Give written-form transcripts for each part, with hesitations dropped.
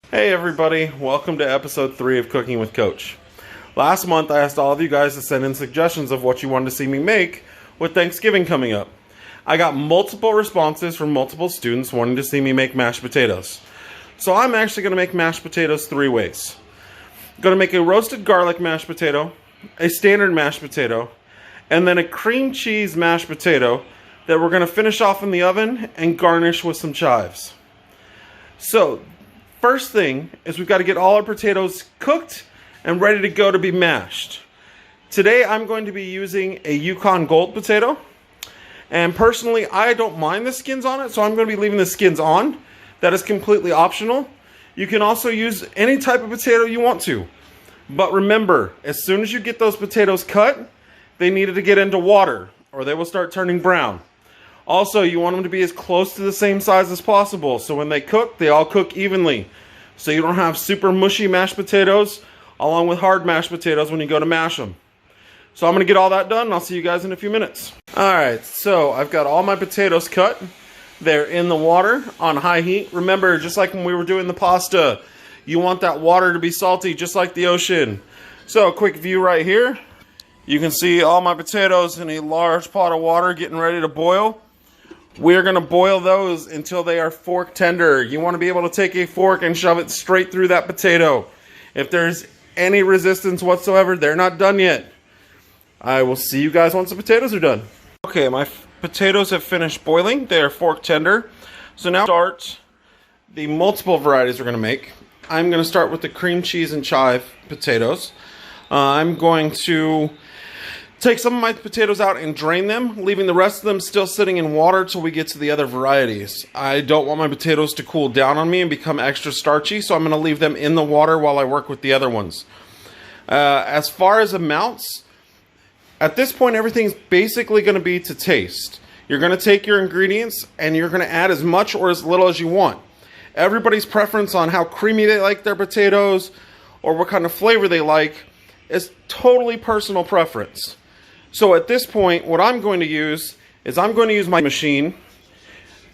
Hey everybody, welcome to episode 3 of Cooking with Coach. Last month I asked all of you guys to send in suggestions of what you wanted to see me make with Thanksgiving coming up. I got multiple responses from multiple students wanting to see me make mashed potatoes. So I'm actually going to make mashed potatoes 3 ways. I'm going to make a roasted garlic mashed potato, a standard mashed potato, and then a cream cheese mashed potato that we're going to finish off in the oven and garnish with some chives. So, first thing is we've got to get all our potatoes cooked and ready to go to be mashed. Today I'm going to be using a Yukon Gold potato. And personally, I don't mind the skins on it, so I'm going to be leaving the skins on. That is completely optional. You can also use any type of potato you want to. But remember, as soon as you get those potatoes cut, they needed to get into water or they will start turning brown. Also, you want them to be as close to the same size as possible, so when they cook, they all cook evenly. So you don't have super mushy mashed potatoes along with hard mashed potatoes when you go to mash them. So I'm going to get all that done and I'll see you guys in a few minutes. Alright, so I've got all my potatoes cut. They're in the water on high heat. Remember, just like when we were doing the pasta, you want that water to be salty just like the ocean. So a quick view right here. You can see all my potatoes in a large pot of water getting ready to boil. We're going to boil those until they are fork tender. You want to be able to take a fork and shove it straight through that potato. If there's any resistance whatsoever, they're not done yet. I will see you guys once the potatoes are done. Okay, my potatoes have finished boiling. They are fork tender. So now start the multiple varieties we're going to make. I'm going to start with the cream cheese and chive potatoes. I'm going to take some of my potatoes out and drain them, leaving the rest of them still sitting in water till we get to the other varieties. I don't want my potatoes to cool down on me and become extra starchy, so I'm going to leave them in the water while I work with the other ones. As far as amounts, at this point everything's basically going to be to taste. You're going to take your ingredients and you're going to add as much or as little as you want. Everybody's preference on how creamy they like their potatoes or what kind of flavor they like is totally personal preference. So at this point, what I'm going to use is I'm going to use my machine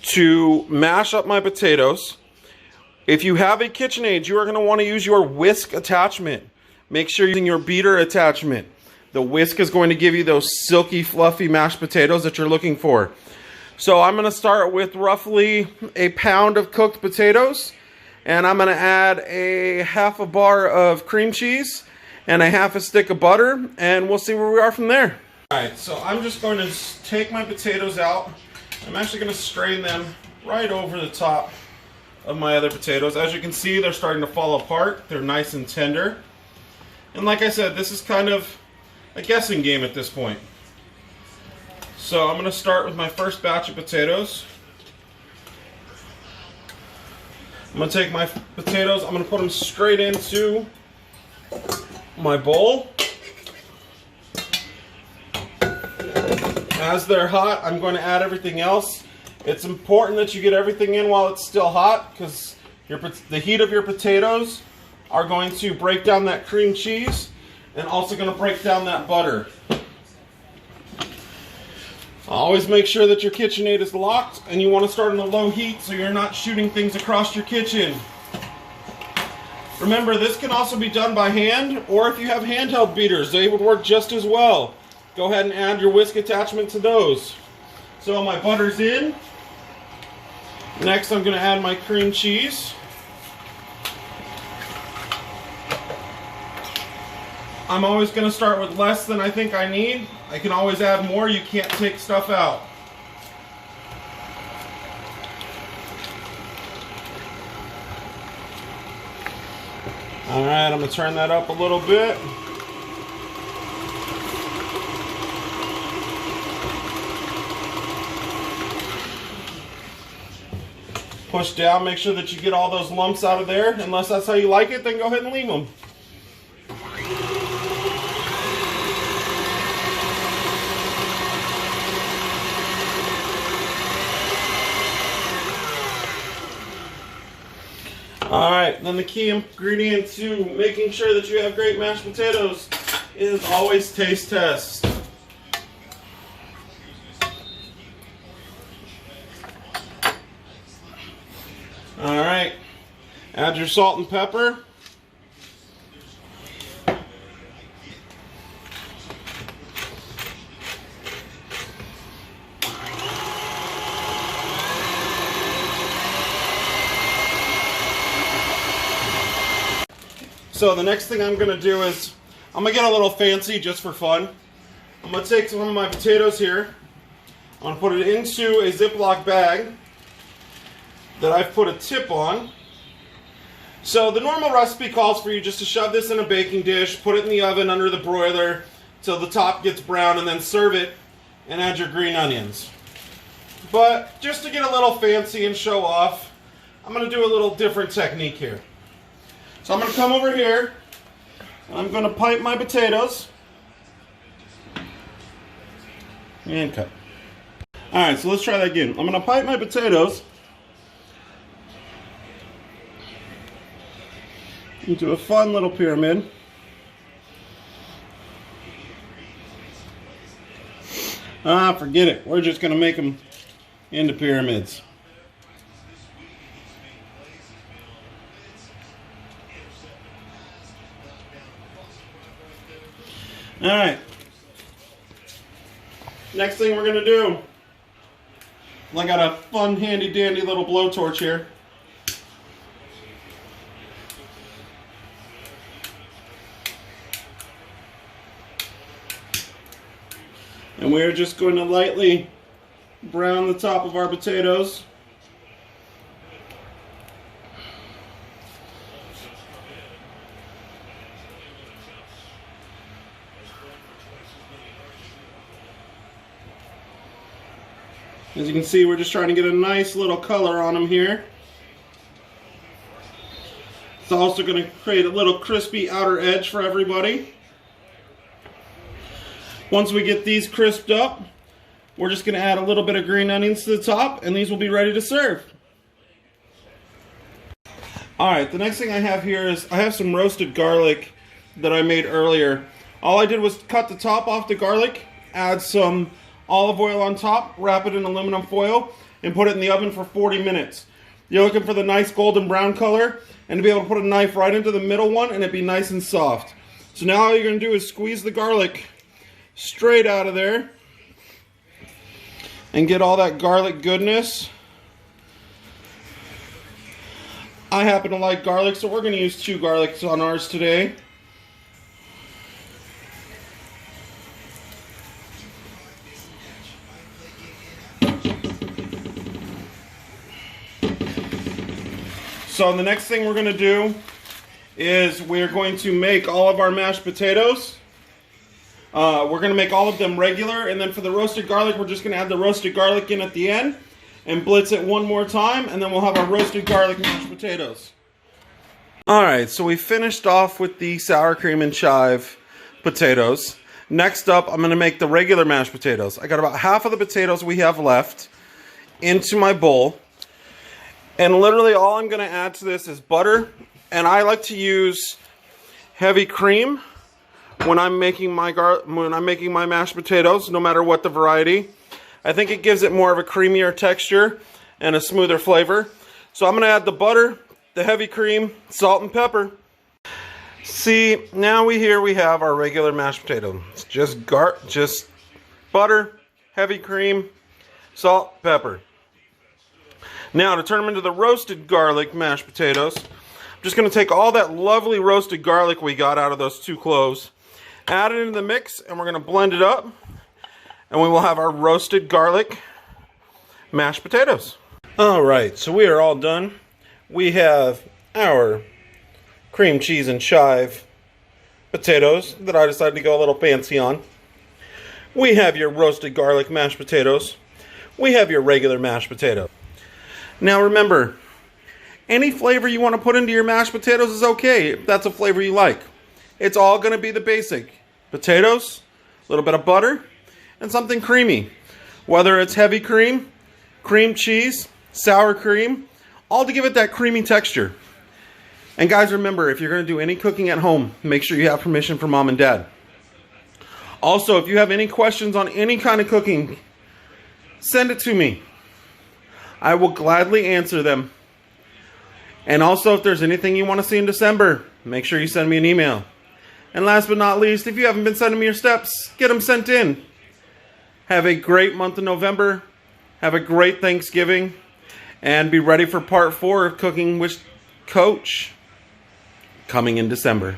to mash up my potatoes. If you have a KitchenAid, you are going to want to use your whisk attachment. Make sure you're using your beater attachment. The whisk is going to give you those silky, fluffy mashed potatoes that you're looking for. So I'm going to start with roughly a pound of cooked potatoes, and I'm going to add a half a bar of cream cheese and a half a stick of butter, and we'll see where we are from there. Alright, so I'm just going to take my potatoes out. I'm actually going to strain them right over the top of my other potatoes. As you can see, they're starting to fall apart. They're nice and tender. And like I said, this is kind of a guessing game at this point. So I'm going to start with my first batch of potatoes. I'm going to take my potatoes, I'm going to put them straight into my bowl. As they're hot, I'm going to add everything else. It's important that you get everything in while it's still hot, because the heat of your potatoes are going to break down that cream cheese and also going to break down that butter. Always make sure that your KitchenAid is locked and you want to start on a low heat so you're not shooting things across your kitchen. Remember, this can also be done by hand, or if you have handheld beaters, they would work just as well. Go ahead and add your whisk attachment to those. So my butter's in. Next I'm going to add my cream cheese. I'm always going to start with less than I think I need. I can always add more. You can't take stuff out. Alright, I'm going to turn that up a little bit. Push down, make sure that you get all those lumps out of there. Unless that's how you like it, then go ahead and leave them. Alright, then the key ingredient to making sure that you have great mashed potatoes is always taste test. Add your salt and pepper. So the next thing I'm going to do is, I'm going to get a little fancy just for fun. I'm going to take some of my potatoes here. I'm going to put it into a Ziploc bag that I've put a tip on. So the normal recipe calls for you just to shove this in a baking dish, put it in the oven under the broiler till the top gets brown, and then serve it and add your green onions. But just to get a little fancy and show off, I'm going to do a little different technique here. So I'm going to come over here, and I'm going to pipe my potatoes, and cut. Alright, so let's try that again. I'm going to pipe my potatoes into a fun little pyramid. Forget it. We're just going to make them into pyramids. Alright, next thing we're going to do, I got a fun handy dandy little blowtorch here. And we're just going to lightly brown the top of our potatoes. As you can see, we're just trying to get a nice little color on them here. It's also going to create a little crispy outer edge for everybody. Once we get these crisped up, we're just going to add a little bit of green onions to the top, and these will be ready to serve. Alright, the next thing I have here is I have some roasted garlic that I made earlier. All I did was cut the top off the garlic, add some olive oil on top, wrap it in aluminum foil, and put it in the oven for 40 minutes. You're looking for the nice golden brown color, and to be able to put a knife right into the middle one and it be nice and soft. So now all you're going to do is squeeze the garlic straight out of there and get all that garlic goodness. I happen to like garlic, so we're going to use 2 garlics on ours today. So the next thing we're going to do is we're going to make all of our mashed potatoes. We're going to make all of them regular, and then for the roasted garlic, we're just going to add the roasted garlic in at the end and blitz it one more time, and then we'll have our roasted garlic mashed potatoes. Alright, so we finished off with the sour cream and chive potatoes. Next up, I'm going to make the regular mashed potatoes. I got about half of the potatoes we have left into my bowl. And literally all I'm going to add to this is butter, and I like to use heavy cream when I'm making my mashed potatoes, no matter what the variety. I think it gives it more of a creamier texture and a smoother flavor. So I'm going to add the butter, the heavy cream, salt and pepper. See, now we have our regular mashed potato. It's just butter, heavy cream, salt, pepper. Now, to turn them into the roasted garlic mashed potatoes, I'm just going to take all that lovely roasted garlic we got out of those 2 cloves, add it into the mix, and we're going to blend it up, and we will have our roasted garlic mashed potatoes. Alright, so we are all done. We have our cream cheese and chive potatoes that I decided to go a little fancy on. We have your roasted garlic mashed potatoes. We have your regular mashed potato. Now remember, any flavor you want to put into your mashed potatoes is okay, if that's a flavor you like. It's all going to be the basic. Potatoes, a little bit of butter, and something creamy. Whether it's heavy cream, cream cheese, sour cream, all to give it that creamy texture. And guys, remember, if you're going to do any cooking at home, make sure you have permission from mom and dad. Also, if you have any questions on any kind of cooking, send it to me. I will gladly answer them. And also, if there's anything you want to see in December, make sure you send me an email. And last but not least, if you haven't been sending me your steps, get them sent in. Have a great month of November. Have a great Thanksgiving. And be ready for part 4 of Cooking with Coach coming in December.